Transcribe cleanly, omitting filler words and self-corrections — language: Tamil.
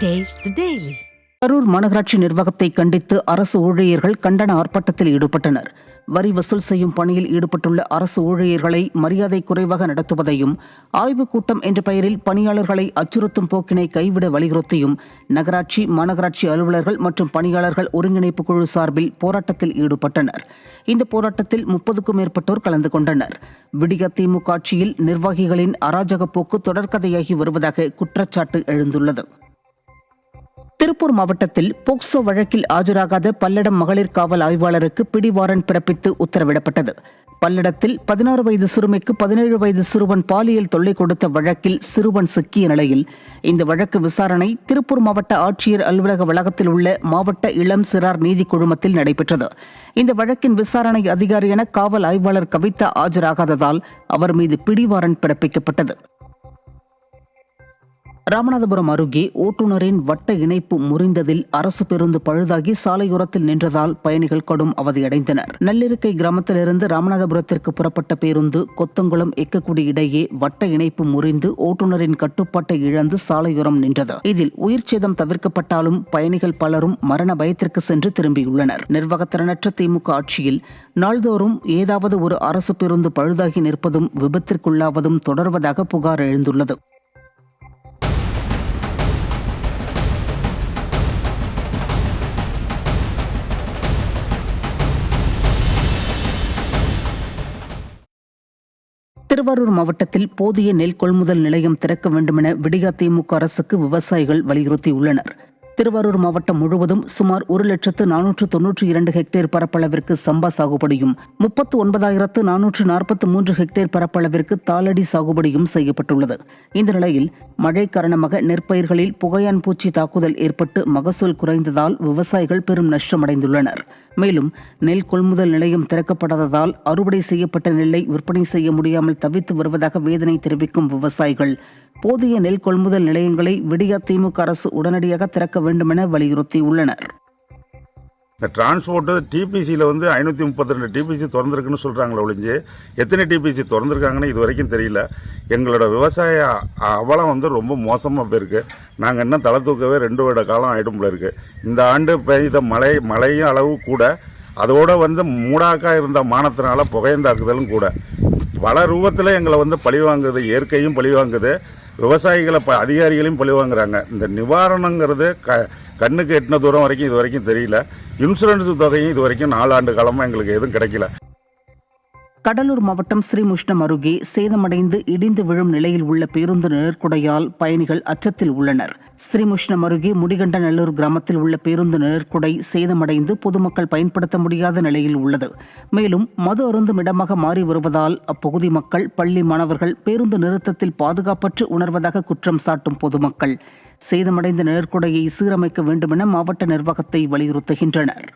Taste the Daily. கரூர் மாநகராட்சி நிர்வாகத்தை கண்டித்து அரசு ஊழியர்கள் கண்டன ஆர்ப்பாட்டத்தில் ஈடுபட்டனர். வரி வசூல் செய்யும் பணியில் ஈடுபட்டுள்ள அரசு ஊழியர்களை மரியாதை குறைவாக நடத்துவதையும், ஆய்வுக் கூட்டம் என்ற பெயரில் பணியாளர்களை அச்சுறுத்தும் போக்கினை கைவிட வலியுறுத்தியும் நகராட்சி, மாநகராட்சி அலுவலர்கள் மற்றும் பணியாளர்கள் ஒருங்கிணைப்பு குழு சார்பில் போராட்டத்தில் ஈடுபட்டனர். இந்த போராட்டத்தில் 30க்கும் மேற்பட்டோர் கலந்து கொண்டனர். விடிய திமுக ஆட்சியில் நிர்வாகிகளின் அராஜக போக்கு தொடர்கதையாகி வருவதாக குற்றச்சாட்டு எழுந்துள்ளது. திருப்பூர் மாவட்டத்தில் போக்சோ வழக்கில் ஆஜராகாத பல்லடம் மகளிர் காவல் ஆய்வாளருக்கு பிடி வாரண்ட் பிறப்பித்து உத்தரவிடப்பட்டது. பல்லடத்தில் 16 வயது சிறுமிக்கு 17 வயது சிறுவன் பாலியல் தொல்லை கொடுத்த வழக்கில் சிறுவன் சிக்கிய நிலையில் இந்த வழக்கு விசாரணை திருப்பூர் மாவட்ட ஆட்சியர் அலுவலக வளாகத்தில் உள்ள மாவட்ட இளம் சிறார் நீதி குழுமத்தில் நடைபெற்றது. இந்த வழக்கின் விசாரணை அதிகாரியான காவல் ஆய்வாளர் கவிதா ஆஜராகாததால் அவர் மீது பிடி வாரண்ட் பிறப்பிக்கப்பட்டது. ராமநாதபுரம் அருகே ஓட்டுநரின் வட்ட இணைப்பு முறிந்ததில் அரசு பேருந்து பழுதாகி சாலையோரத்தில் நின்றதால் பயணிகள் கடும் அவதியடைந்தனர். நல்லிருக்கை கிராமத்திலிருந்து ராமநாதபுரத்திற்கு புறப்பட்ட பேருந்து கொத்தங்குளம் எக்கக்குடி இடையே வட்ட இணைப்பு முறிந்து ஓட்டுநரின் கட்டுப்பாட்டை இழந்து சாலையோரம் நின்றது. இதில் உயிர் சேதம் தவிர்க்கப்பட்டாலும் பயணிகள் பலரும் மரண பயத்திற்கு சென்று திரும்பியுள்ளனர். நிர்வாகத்திறனற்ற திமுக ஆட்சியில் நாள்தோறும் ஏதாவது ஒரு அரசு பேருந்து பழுதாகி நிற்பதும் விபத்திற்குள்ளாவதும் தொடர்வதாக புகார் எழுந்துள்ளது. திருவாரூர் மாவட்டத்தில் போதிய நெல் கொள்முதல் நிலையம் திறக்க வேண்டுமென விடியா திமுக அரசுக்கு விவசாயிகள் வலியுறுத்தியுள்ளனர். திருவாரூர் மாவட்டம் முழுவதும் சுமார் 1,492 ஹெக்டேர் பரப்பளவிற்கு சம்பா சாகுபடியும் 39,443 ஹெக்டேர் பரப்பளவிற்கு தாளடி சாகுபடியும் செய்யப்பட்டுள்ளது. இந்த நிலையில் மழை காரணமாக நெற்பயிர்களில் புகையான் பூச்சி தாக்குதல் ஏற்பட்டு மகசூல் குறைந்ததால் விவசாயிகள் பெரும் நஷ்டமடைந்துள்ளனர். மேலும் நெல் கொள்முதல் நிலையம் திறக்கப்படாததால் அறுவடை செய்யப்பட்ட நெல்லை விற்பனை செய்ய முடியாமல் தவித்து வருவதாக வேதனை தெரிவிக்கும் விவசாயிகள் போதிய நெல் கொள்முதல் நிலையங்களை விடியா திமுக அரசு உடனடியாக திறக்க வேண்டுமென வலியுறுத்தியுள்ளனர். இந்த டிரான்ஸ்போர்ட் டிபிசியில் 532 டிபிசி திறந்திருக்குன்னு சொல்றாங்களே ஒழிஞ்சு எத்தனை டிபிசி திறந்திருக்காங்கன்னு இது வரைக்கும் தெரியல. எங்களோட விவசாய அவலம் ரொம்ப மோசமாக போயிருக்கு. நாங்கள் இன்னும் தலை தூக்கவே 2 வருட காலம் ஆயிடும் போல இருக்கு. இந்த ஆண்டு பெய்த மழையும் அளவு கூட, அதோட மூடாக்கா இருந்த மானத்தினால புகையந்தாக்குதலும் கூட பல ரூபத்தில் எங்களை பழிவாங்குது. இயற்கையும் பழிவாங்குது, விவசாயிகளை அதிகாரிகளையும் பழிவாங்குறாங்க. இந்த நிவாரணங்கிறது கண்ணுக்கு எட்டின தூரம் வரைக்கும் இது வரைக்கும் தெரியல. இன்சூரன்ஸ் தொகையும் இது வரைக்கும் 4 ஆண்டு காலமாக எங்களுக்கு எதுவும் கிடைக்கல. கடலூர் மாவட்டம் ஸ்ரீமுஷ்ணம் அருகே சேதமடைந்து இடிந்து விழும் நிலையில் உள்ள பேருந்து நிழற்குடையால் பயணிகள் அச்சத்தில் உள்ளனர். ஸ்ரீமுஷ்ணம் அருகே முடிகண்டநல்லூர் கிராமத்தில் உள்ள பேருந்து நிழற்குடை சேதமடைந்து பொதுமக்கள் பயன்படுத்த முடியாத நிலையில் உள்ளது. மேலும் மது அருந்தும் இடமாக மாறி வருவதால் அப்பகுதி மக்கள், பள்ளி மாணவர்கள் பேருந்து நிறுத்தத்தில் பாதுகாப்பற்று உணர்வதாக குற்றம் சாட்டும் பொதுமக்கள் சேதமடைந்த நிழற்குடையை சீரமைக்க வேண்டுமென மாவட்ட நிர்வாகத்தை வலியுறுத்துகின்றனர்.